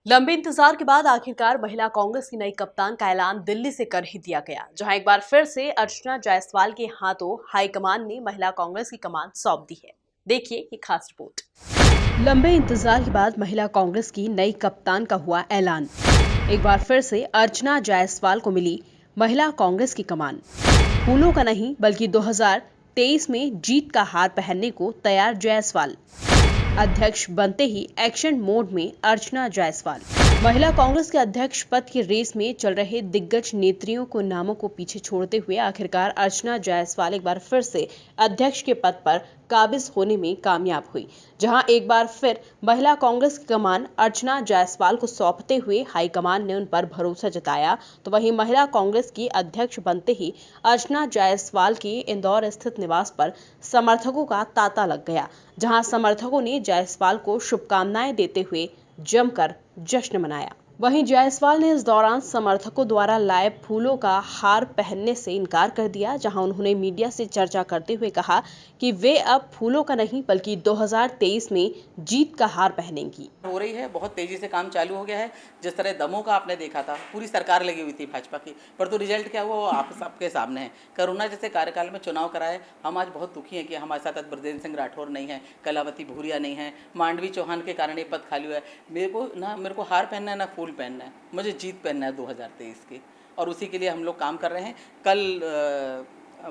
लंबे इंतजार के बाद आखिरकार महिला कांग्रेस की नई कप्तान का ऐलान दिल्ली से कर ही दिया गया, जहां एक बार फिर से अर्चना जायसवाल के हाथों हाईकमान ने महिला कांग्रेस की कमान सौंप दी है। देखिए ये खास रिपोर्ट। लंबे इंतजार के बाद महिला कांग्रेस की नई कप्तान का हुआ ऐलान। एक बार फिर से अर्चना जायसवाल को मिली महिला कांग्रेस की कमान। फूलों का नहीं बल्कि 2023 में जीत का हार पहनने को तैयार जायसवाल। अध्यक्ष बनते ही एक्शन मोड में अर्चना जायसवाल। महिला कांग्रेस के अध्यक्ष पद की रेस में चल रहे दिग्गज नेत्रियों को नामों को पीछे छोड़ते हुए आखिरकार अर्चना जायसवाल एक बार फिर से अध्यक्ष के पद पर काबिज होने में कामयाब हुई, जहां एक बार फिर महिला कांग्रेस की कमान अर्चना जायसवाल को सौंपते हुए हाईकमान ने उन पर भरोसा जताया। तो वहीं महिला कांग्रेस की अध्यक्ष बनते ही अर्चना जायसवाल के इंदौर स्थित निवास पर समर्थकों का तांता लग गया, जहां समर्थकों ने जायसवाल को शुभकामनाएं देते हुए जमकर जश्न मनाया। वहीं जायसवाल ने इस दौरान समर्थकों द्वारा लाए फूलों का हार पहनने से इनकार कर दिया, जहां उन्होंने मीडिया से चर्चा करते हुए कहा कि वे अब फूलों का नहीं बल्कि 2023 में जीत का हार पहनेंगी। हो रही है, बहुत तेजी से काम चालू हो गया है। जिस तरह दमों का आपने देखा था, पूरी सरकार लगी हुई थी भाजपा की, पर तो रिजल्ट क्या हुआ वो आप सबके सामने है। कोरोना जैसे कार्यकाल में चुनाव कराए, हम आज बहुत दुखी हैं कि हमारे साथ आज ब्रजेंद्र सिंह राठौर नहीं है, कलावती भूरिया नहीं है, मांडवी चौहान के कारण ये पद खाली हुआ है। मेरे को हार पहनना है ना फूल पहनना है, मुझे जीत पहनना है 2023 की, और उसी के लिए हम लोग काम कर रहे हैं। कल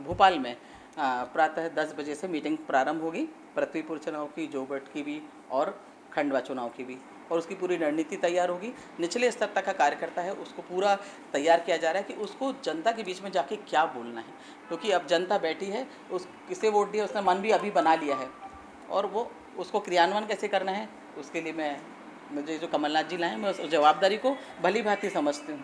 भोपाल में प्रातः 10 बजे से मीटिंग प्रारंभ होगी, पृथ्वीपुर चुनाव की, जोबट की भी और खंडवा चुनाव की भी, और उसकी पूरी रणनीति तैयार होगी। निचले स्तर तक का कार्यकर्ता है, उसको पूरा तैयार किया जा रहा है कि उसको जनता के बीच में जाके क्या बोलना है, क्योंकि अब जनता बैठी है, उस किसे वोट दिया उसने मन भी अभी बना लिया है, और वो उसको क्रियान्वयन कैसे करना है उसके लिए मुझे जो कमलनाथ जी लाए, मैं उस जवाबदारी को भली भांति समझती हूँ,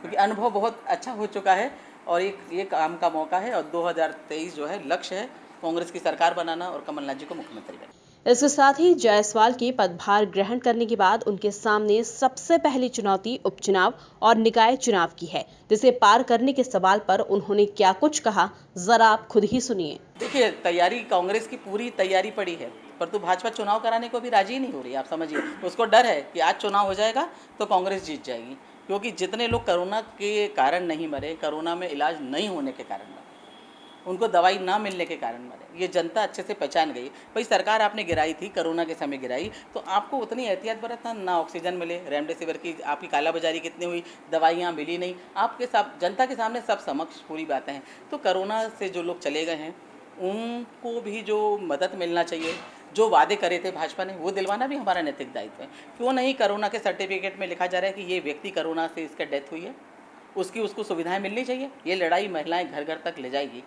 क्योंकि अनुभव बहुत अच्छा हो चुका है और ये काम का मौका है। और 2023 जो है लक्ष्य है कांग्रेस की सरकार बनाना और कमलनाथ जी को मुख्यमंत्री बनाना। इसके साथ ही जायसवाल के पदभार ग्रहण करने के बाद उनके सामने सबसे पहली चुनौती उपचुनाव और निकाय चुनाव की है, जिसे पार करने के सवाल पर उन्होंने क्या कुछ कहा, जरा आप खुद ही सुनिए। देखिए, तैयारी कांग्रेस की पूरी तैयारी पड़ी है, पर तो भाजपा चुनाव कराने को भी राजी नहीं हो रही। आप समझिए, उसको डर है कि आज चुनाव हो जाएगा तो कांग्रेस जीत जाएगी, क्योंकि जितने लोग कोरोना के कारण नहीं मरे, कोरोना में इलाज नहीं होने के कारण मरे, उनको दवाई ना मिलने के कारण मरे, ये जनता अच्छे से पहचान गई। भाई सरकार आपने गिराई थी, कोरोना के समय गिराई, तो आपको उतनी एहतियात बरतना, ना ऑक्सीजन मिले, रेमडेसिविर की आपकी कालाबाजारी कितनी हुई, दवाइयाँ मिली नहीं, आपके साथ जनता के सामने सब समक्ष पूरी बातें हैं। तो कोरोना से जो लोग चले गए हैं उनको भी जो मदद मिलना चाहिए, जो वादे करे थे भाजपा ने, वो दिलवाना भी हमारा नैतिक दायित्व है। क्यों नहीं कोरोना के सर्टिफिकेट में लिखा जा रहा है कि ये व्यक्ति कोरोना से इसका डेथ हुई है, उसको सुविधाएं मिलनी चाहिए। ये लड़ाई महिलाएं घर घर तक ले जाएगी,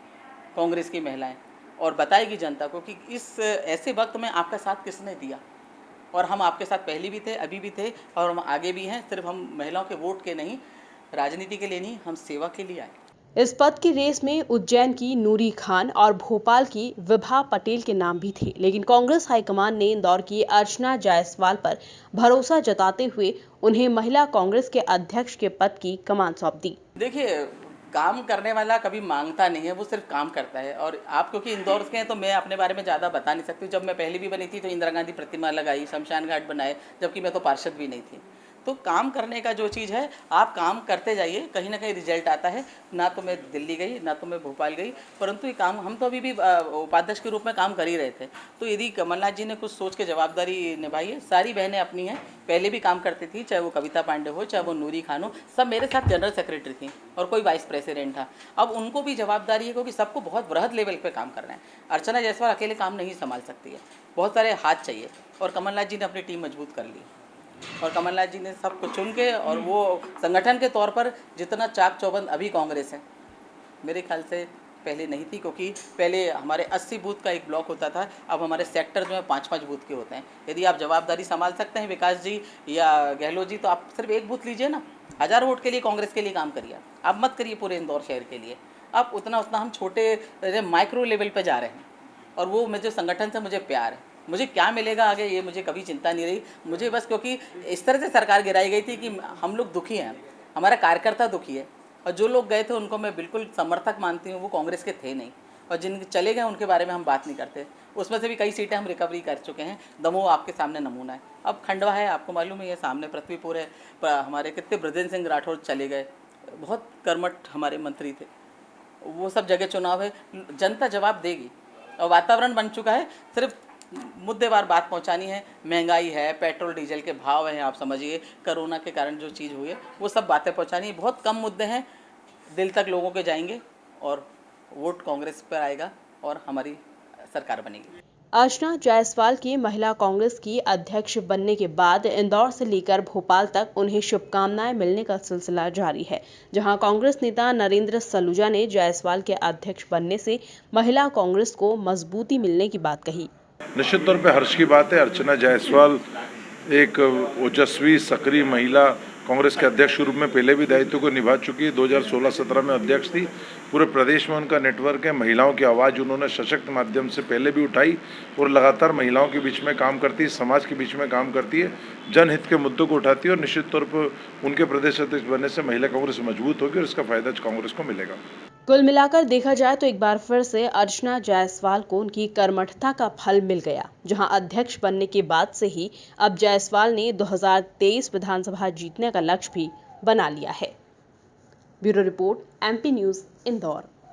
कांग्रेस की महिलाएं, और बताएगी जनता को कि इस ऐसे वक्त में आपका साथ किसने दिया, और हम आपके साथ पहले भी थे, अभी भी थे, और हम आगे भी हैं। सिर्फ हम महिलाओं के वोट के नहीं, राजनीति के लिए नहीं, हम सेवा के लिए आए। इस पद की रेस में उज्जैन की नूरी खान और भोपाल की विभा पटेल के नाम भी थे, लेकिन कांग्रेस हाईकमान ने इंदौर की अर्चना जायसवाल पर भरोसा जताते हुए उन्हें महिला कांग्रेस के अध्यक्ष के पद की कमान सौंप दी। देखिए, काम करने वाला कभी मांगता नहीं है, वो सिर्फ काम करता है। और आप क्योंकि इंदौर के हैं तो मैं अपने बारे में ज़्यादा बता नहीं सकती। जब मैं पहली भी बनी थी तो इंदिरा गांधी प्रतिमा लगाई, शमशान घाट बनाए, जबकि मैं तो पार्षद भी नहीं थी। तो काम करने का जो चीज़ है, आप काम करते जाइए, कहीं ना कहीं रिजल्ट आता है। ना तो मैं दिल्ली गई, ना तो मैं भोपाल गई, परंतु ये काम हम तो अभी भी उपाध्यक्ष के रूप में काम कर ही रहे थे। तो यदि कमलनाथ जी ने कुछ सोच के जवाबदारी निभाई है, सारी बहनें अपनी हैं, पहले भी काम करती थी, चाहे वो कविता पांडे हो, चाहे वो नूरी खान हो, सब मेरे साथ जनरल सेक्रेटरी थी और कोई वाइस प्रेसिडेंट था। अब उनको भी जवाबदारी है, क्योंकि सबको बहुत बृहद लेवल पे काम करना है। अर्चना जायसवाल अकेले काम नहीं संभाल सकती है, बहुत सारे हाथ चाहिए, और कमलनाथ जी ने अपनी टीम मजबूत कर ली, और कमलनाथ जी ने सबको चुन के, और वो संगठन के तौर पर जितना चाक चौबंद अभी कांग्रेस है, मेरे ख्याल से पहले नहीं थी। क्योंकि पहले हमारे 80 बूथ का एक ब्लॉक होता था, अब हमारे सेक्टर जो है 5-5 बूथ के होते हैं। यदि आप जवाबदारी संभाल सकते हैं विकास जी या गहलोत जी, तो आप सिर्फ एक बूथ लीजिए ना, 1000 वोट के लिए कांग्रेस के लिए काम करिए। आप मत करिए पूरे इंदौर शहर के लिए, आप उतना हम छोटे माइक्रो लेवल पर जा रहे हैं, और वो मुझे संगठन से मुझे प्यार है। मुझे क्या मिलेगा आगे ये मुझे कभी चिंता नहीं रही। मुझे बस, क्योंकि इस तरह से सरकार गिराई गई थी कि हम लोग दुखी हैं, हमारा कार्यकर्ता दुखी है, और जो लोग गए थे उनको मैं बिल्कुल समर्थक मानती हूँ, वो कांग्रेस के थे नहीं, और जिन चले गए उनके बारे में हम बात नहीं करते। उसमें से भी कई सीटें हम रिकवरी कर चुके हैं। दमोह आपके सामने नमूना है। अब खंडवा है, आपको मालूम है, ये सामने पृथ्वीपुर है। हमारे कितने ब्रजेंद्र सिंह राठौर चले गए, बहुत कर्मठ हमारे मंत्री थे। वो सब जगह चुनाव है, जनता जवाब देगी। और वातावरण बन चुका है, सिर्फ मुद्देवार बात पहुंचानी है। महंगाई है, पेट्रोल डीजल के भाव हैं, आप समझिए, कोरोना के कारण जो चीज़ हुई है वो सब बातें पहुंचानी है। बहुत कम मुद्दे हैं, दिल तक लोगों के जाएंगे और वोट कांग्रेस पर आएगा और हमारी सरकार बनेगी। अर्चना जायसवाल की महिला कांग्रेस की अध्यक्ष बनने के बाद इंदौर से लेकर भोपाल तक उन्हें शुभकामनाएं मिलने का सिलसिला जारी है, जहां कांग्रेस नेता नरेंद्र सलूजा ने जायसवाल के अध्यक्ष बनने से महिला कांग्रेस को मजबूती मिलने की बात कही। निश्चित तौर पे हर्ष की बात है। अर्चना जायसवाल एक ओजस्वी सक्रिय महिला कांग्रेस के अध्यक्ष के रूप में पहले भी दायित्व को निभा चुकी है। 2016-17 में अध्यक्ष थी। पूरे प्रदेश में उनका नेटवर्क है। महिलाओं की आवाज़ उन्होंने सशक्त माध्यम से पहले भी उठाई और लगातार महिलाओं के बीच में काम करती है, समाज के बीच में काम करती है, जनहित के मुद्दों को उठाती है और निश्चित तौर पर उनके प्रदेश अध्यक्ष बनने से महिला कांग्रेस मजबूत होगी और इसका फायदा कांग्रेस को मिलेगा। कुल मिलाकर देखा जाए तो एक बार फिर से अर्चना जायसवाल को उनकी कर्मठता का फल मिल गया, जहां अध्यक्ष बनने के बाद से ही अब जायसवाल ने 2023 विधानसभा जीतने का लक्ष्य भी बना लिया है। Bureau report, MP news, Indore.